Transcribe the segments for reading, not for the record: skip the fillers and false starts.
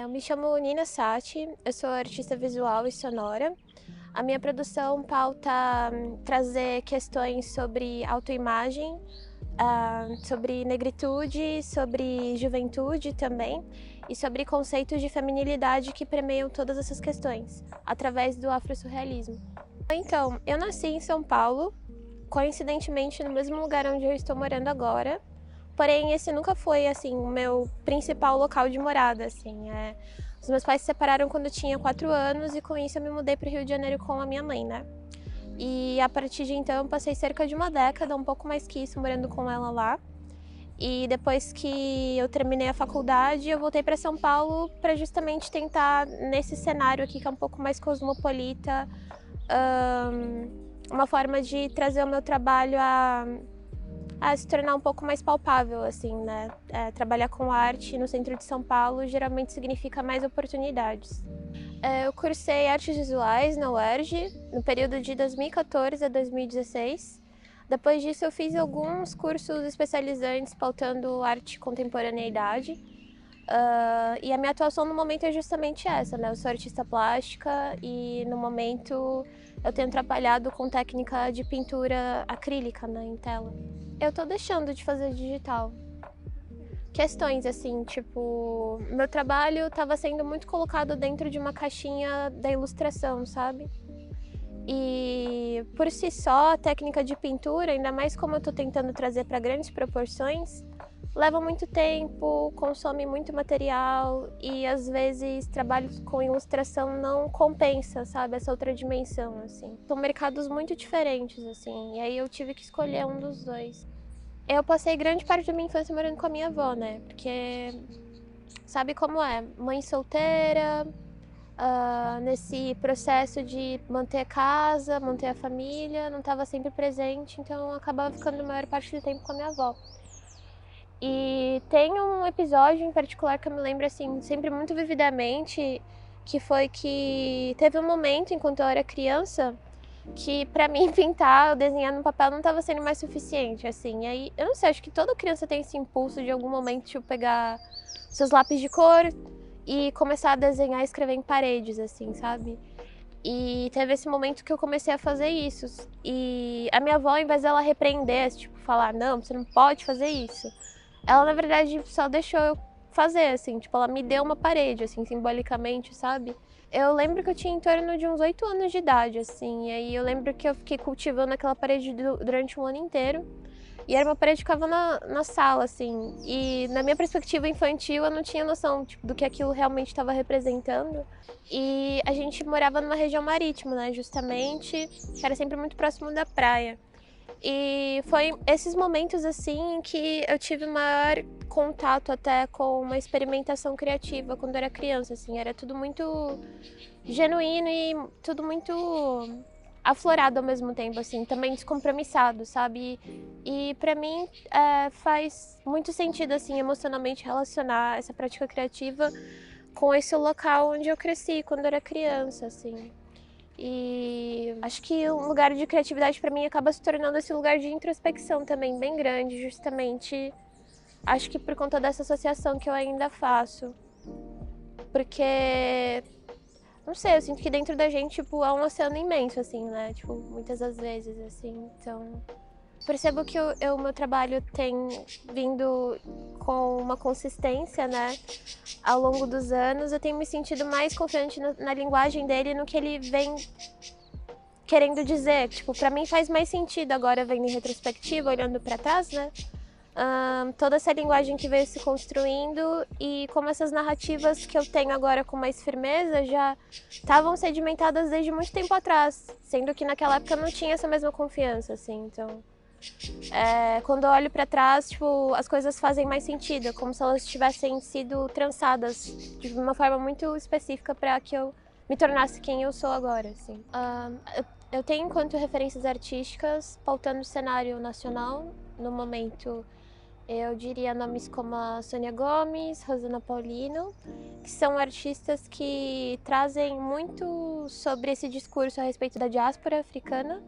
Eu me chamo Nina Sati, eu sou artista visual e sonora. A minha produção pauta trazer questões sobre autoimagem, sobre negritude, sobre juventude também, e sobre conceitos de feminilidade que permeiam todas essas questões, através do afro-surrealismo. Então, eu nasci em São Paulo, coincidentemente no mesmo lugar onde eu estou morando agora. Porém, esse nunca foi, assim, o meu principal local de morada, assim. Os meus pais se separaram quando eu tinha 4 anos e com isso eu me mudei para o Rio de Janeiro com a minha mãe, né? E a partir de então eu passei cerca de uma década, um pouco mais que isso, morando com ela lá. E depois que eu terminei a faculdade, eu voltei para São Paulo para justamente tentar, nesse cenário aqui que é um pouco mais cosmopolita, uma forma de trazer o meu trabalho a se tornar um pouco mais palpável, assim, né? Trabalhar com arte no centro de São Paulo geralmente significa mais oportunidades. Eu cursei artes visuais na UERJ no período de 2014 a 2016. Depois disso eu fiz alguns cursos especializantes pautando arte e contemporaneidade. E a minha atuação no momento é justamente essa, né? Eu sou artista plástica e no momento eu tenho trabalhado com técnica de pintura acrílica, né, em tela. Eu tô deixando de fazer digital. Questões assim, tipo, meu trabalho estava sendo muito colocado dentro de uma caixinha da ilustração, sabe? E por si só, a técnica de pintura, ainda mais como eu tô tentando trazer para grandes proporções, leva muito tempo, consome muito material e às vezes trabalho com ilustração não compensa, sabe, essa outra dimensão, assim. São mercados muito diferentes, assim, e aí eu tive que escolher um dos dois. Eu passei grande parte da minha infância morando com a minha avó, né, porque sabe como é, mãe solteira, nesse processo de manter a casa, manter a família, não estava sempre presente, então eu acabava ficando a maior parte do tempo com a minha avó. E tem um episódio em particular que eu me lembro assim, sempre muito vividamente, que foi que teve um momento enquanto eu era criança que pra mim pintar ou desenhar no papel não estava sendo mais suficiente, assim. E aí, eu não sei, acho que toda criança tem esse impulso de algum momento, tipo, pegar seus lápis de cor e começar a desenhar e escrever em paredes, assim, sabe? E teve esse momento que eu comecei a fazer isso. E a minha avó, ao invés dela repreender, tipo, falar, não, você não pode fazer isso, ela, na verdade, só deixou eu fazer, assim, tipo, ela me deu uma parede, assim, simbolicamente, sabe? Eu lembro que eu tinha em torno de uns 8 anos de idade, assim, e aí eu lembro que eu fiquei cultivando aquela parede durante um ano inteiro. E era uma parede que ficava na sala, assim. E na minha perspectiva infantil, eu não tinha noção, tipo, do que aquilo realmente estava representando. E a gente morava numa região marítima, né, justamente, que era sempre muito próximo da praia. E foi esses momentos assim que eu tive maior contato até com uma experimentação criativa quando eu era criança, assim, era tudo muito genuíno e tudo muito aflorado ao mesmo tempo, assim, também descompromissado, sabe? E para mim faz muito sentido, assim, emocionalmente relacionar essa prática criativa com esse local onde eu cresci quando eu era criança, assim. E acho que um lugar de criatividade para mim acaba se tornando esse lugar de introspecção também bem grande, justamente acho que por conta dessa associação que eu ainda faço. Porque não sei, eu sinto que dentro da gente, tipo, é um oceano imenso, assim, né? Tipo, muitas das vezes, assim, então percebo que o meu trabalho tem vindo com uma consistência, né? Ao longo dos anos, eu tenho me sentido mais confiante na linguagem dele, no que ele vem querendo dizer. Tipo, pra mim faz mais sentido agora, vendo em retrospectiva, olhando pra trás, né? Toda essa linguagem que veio se construindo e como essas narrativas que eu tenho agora com mais firmeza já estavam sedimentadas desde muito tempo atrás, sendo que naquela época eu não tinha essa mesma confiança, assim, então quando eu olho para trás, tipo, as coisas fazem mais sentido, como se elas tivessem sido trançadas de uma forma muito específica para que eu me tornasse quem eu sou agora, assim. Eu tenho enquanto referências artísticas pautando o cenário nacional no momento. Eu diria nomes como a Sônia Gomes, Rosana Paulino, que são artistas que trazem muito sobre esse discurso a respeito da diáspora africana,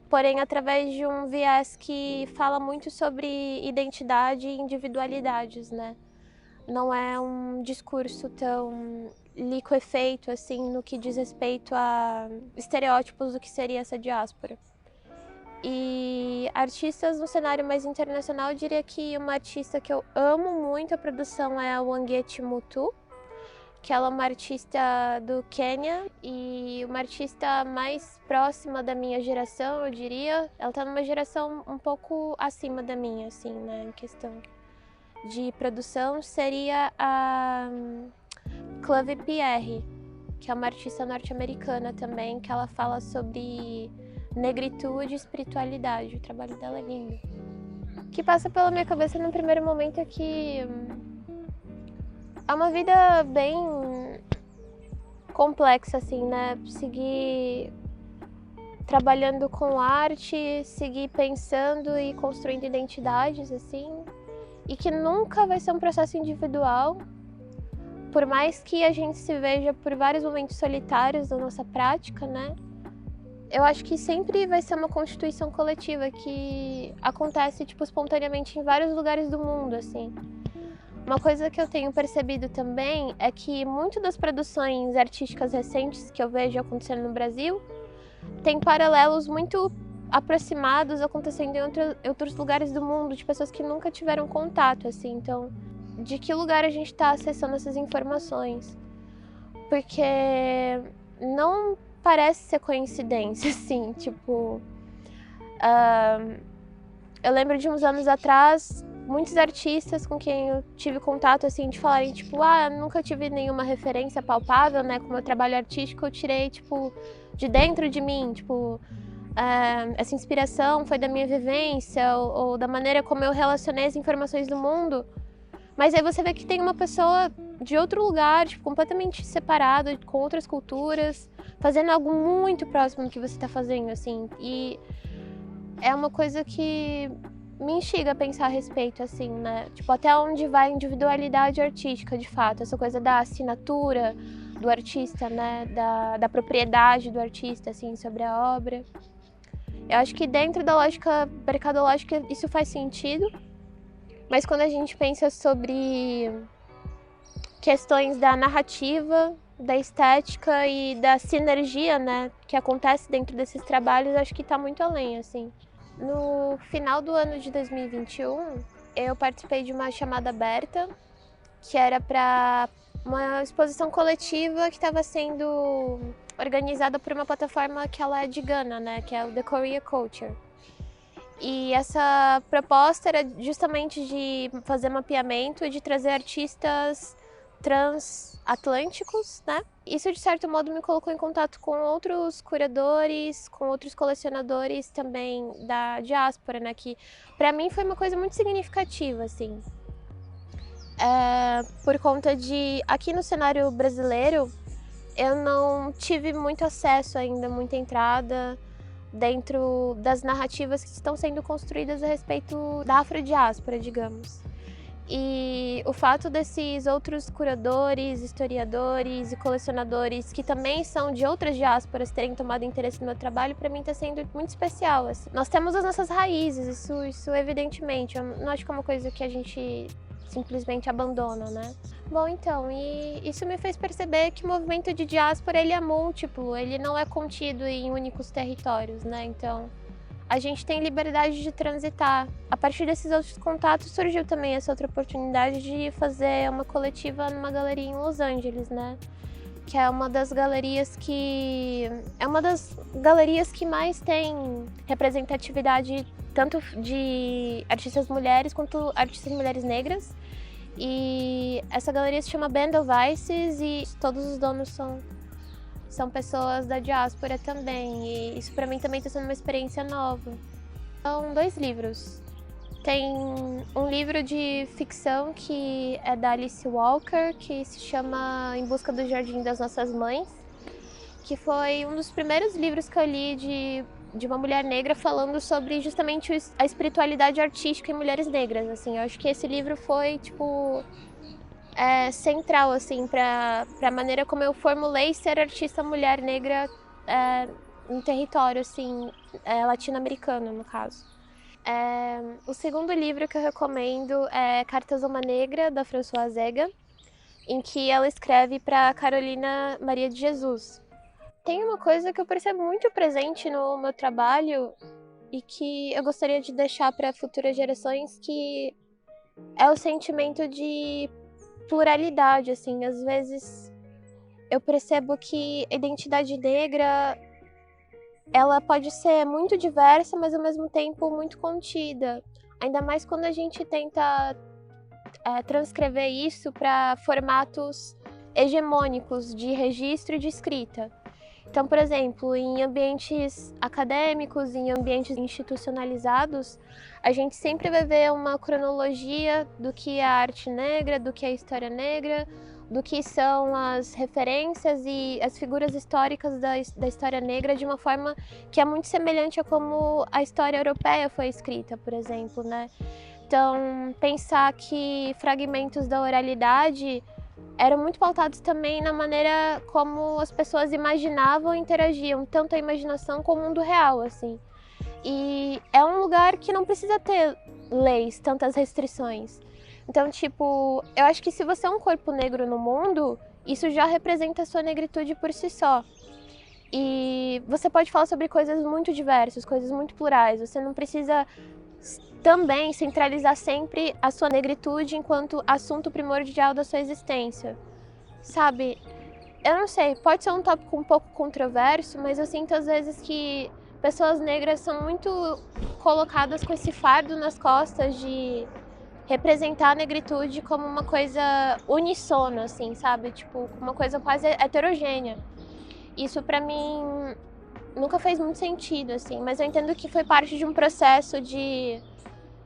porém através de um viés que fala muito sobre identidade e individualidades, né? não é um discurso tão liquefeito assim no que diz respeito a estereótipos do que seria essa diáspora. E artistas no cenário mais internacional, eu diria que uma artista que eu amo muito a produção é a Wangechi Mutu, que ela é uma artista do Quênia e uma artista mais próxima da minha geração, eu diria. Ela está numa geração um pouco acima da minha, assim, né, em questão de produção, seria a Chloe Pierre, que é uma artista norte-americana também, que ela fala sobre negritude e espiritualidade. O trabalho dela é lindo. O que passa pela minha cabeça no primeiro momento é que é uma vida bem complexa, assim, né? Seguir trabalhando com arte, seguir pensando e construindo identidades, assim, e que nunca vai ser um processo individual, por mais que a gente se veja por vários momentos solitários da nossa prática, né? Eu acho que sempre vai ser uma constituição coletiva que acontece, tipo, espontaneamente em vários lugares do mundo, assim. Uma coisa que eu tenho percebido também é que muitas das produções artísticas recentes que eu vejo acontecendo no Brasil tem paralelos muito aproximados acontecendo em outros lugares do mundo, de pessoas que nunca tiveram contato, assim. Então, de que lugar a gente está acessando essas informações? Porque não parece ser coincidência, assim, tipo... eu lembro de uns anos atrás, muitos artistas com quem eu tive contato, assim, de falarem, tipo, nunca tive nenhuma referência palpável, né, com o meu trabalho artístico, eu tirei, tipo, de dentro de mim, tipo, essa inspiração foi da minha vivência ou da maneira como eu relacionei as informações do mundo. Mas aí você vê que tem uma pessoa de outro lugar, tipo, completamente separado, com outras culturas, fazendo algo muito próximo do que você está fazendo, assim. E é uma coisa que me instiga a pensar a respeito, assim, né? Tipo, até onde vai a individualidade artística, de fato. Essa coisa da assinatura do artista, né? Da propriedade do artista, assim, sobre a obra. Eu acho que dentro da lógica mercadológica isso faz sentido. Mas quando a gente pensa sobre questões da narrativa, da estética e da sinergia, né, que acontece dentro desses trabalhos, acho que está muito além, assim. No final do ano de 2021, eu participei de uma chamada aberta, que era para uma exposição coletiva que estava sendo organizada por uma plataforma que ela é de Gana, né, que é o The Korea Culture. E essa proposta era justamente de fazer mapeamento e de trazer artistas transatlânticos, né? Isso, de certo modo, me colocou em contato com outros curadores, com outros colecionadores também da diáspora, né? Que, para mim, foi uma coisa muito significativa, assim. Por conta de, aqui no cenário brasileiro, eu não tive muito acesso ainda, muita entrada dentro das narrativas que estão sendo construídas a respeito da afrodiáspora, digamos. E o fato desses outros curadores, historiadores e colecionadores que também são de outras diásporas terem tomado interesse no meu trabalho, para mim está sendo muito especial, assim. Nós temos as nossas raízes, isso evidentemente. Eu não acho que é uma coisa que a gente simplesmente abandona, né? Bom, então, e isso me fez perceber que o movimento de diáspora, ele é múltiplo, ele não é contido em únicos territórios, né? Então, a gente tem liberdade de transitar. A partir desses outros contatos surgiu também essa outra oportunidade de fazer uma coletiva numa galeria em Los Angeles, né? Que é uma das galerias que mais tem representatividade tanto de artistas mulheres quanto artistas mulheres negras. E essa galeria se chama Band of Vices e todos os donos são pessoas da diáspora também. E isso para mim também está sendo uma experiência nova. São 2 livros. Tem um livro de ficção que é da Alice Walker, que se chama Em Busca do Jardim das Nossas Mães, que foi um dos primeiros livros que eu li de uma mulher negra falando sobre justamente a espiritualidade artística em mulheres negras, assim. Eu acho que esse livro foi, tipo, central, assim, para a maneira como eu formulei ser artista mulher negra em território, assim, latino-americano, no caso. O segundo livro que eu recomendo é Cartas a uma Negra, da Françoise Zega, em que ela escreve para Carolina Maria de Jesus. Tem uma coisa que eu percebo muito presente no meu trabalho e que eu gostaria de deixar para futuras gerações, que é o sentimento de pluralidade, assim. Às vezes eu percebo que a identidade negra, ela pode ser muito diversa, mas ao mesmo tempo muito contida. Ainda mais quando a gente tenta transcrever isso para formatos hegemônicos de registro e de escrita. Então, por exemplo, em ambientes acadêmicos, em ambientes institucionalizados, a gente sempre vai ver uma cronologia do que é a arte negra, do que é a história negra, do que são as referências e as figuras históricas da história negra, de uma forma que é muito semelhante a como a história europeia foi escrita, por exemplo, né? Então, pensar que fragmentos da oralidade eram muito pautados também na maneira como as pessoas imaginavam e interagiam, tanto a imaginação como o mundo real, assim. E é um lugar que não precisa ter leis, tantas restrições. Então, tipo, eu acho que se você é um corpo negro no mundo, isso já representa a sua negritude por si só. E você pode falar sobre coisas muito diversas, coisas muito plurais. Você não precisa também centralizar sempre a sua negritude enquanto assunto primordial da sua existência. Sabe, eu não sei, pode ser um tópico um pouco controverso, mas eu sinto às vezes que pessoas negras são muito colocadas com esse fardo nas costas de representar a negritude como uma coisa unissona, assim, sabe? Tipo, uma coisa quase heterogênea. Isso pra mim nunca fez muito sentido, assim, mas eu entendo que foi parte de um processo de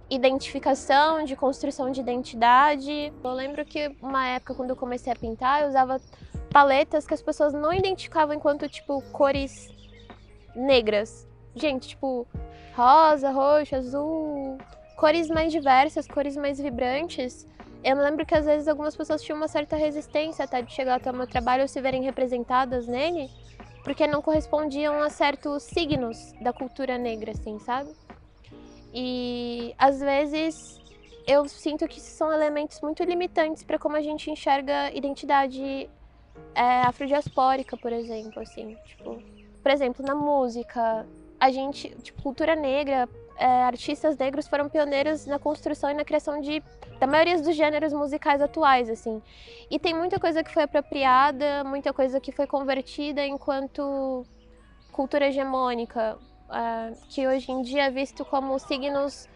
identificação, de construção de identidade. Eu lembro que uma época, quando eu comecei a pintar, eu usava paletas que as pessoas não identificavam enquanto, tipo, cores negras. Gente, tipo, rosa, roxo, azul, cores mais diversas, cores mais vibrantes. Eu me lembro que às vezes algumas pessoas tinham uma certa resistência até de chegar até o meu trabalho ou se verem representadas nele, porque não correspondiam a certos signos da cultura negra, assim, sabe? E às vezes eu sinto que são elementos muito limitantes para como a gente enxerga identidade afrodiaspórica, por exemplo, assim, tipo, por exemplo, na música, a gente, tipo, cultura negra, artistas negros foram pioneiros na construção e na criação da maioria dos gêneros musicais atuais, assim. E tem muita coisa que foi apropriada, muita coisa que foi convertida enquanto cultura hegemônica, que hoje em dia é visto como signos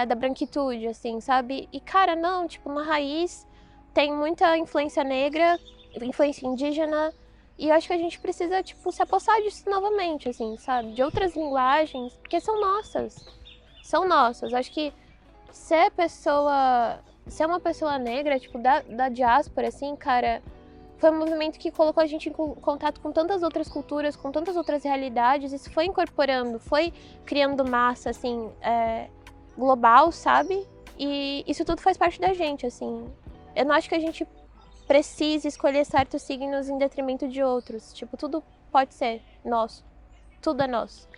da branquitude, assim, sabe? E, cara, não, tipo, na raiz tem muita influência negra, influência indígena, e eu acho que a gente precisa, tipo, se apossar disso novamente, assim, sabe? De outras linguagens, porque são nossas. São nossas. Acho que ser uma pessoa negra, tipo, da diáspora, assim, cara, foi um movimento que colocou a gente em contato com tantas outras culturas, com tantas outras realidades. Isso foi incorporando, foi criando massa, assim, global, sabe? E isso tudo faz parte da gente, assim. Eu não acho que a gente precise escolher certos signos em detrimento de outros. Tipo, tudo pode ser nosso. Tudo é nosso.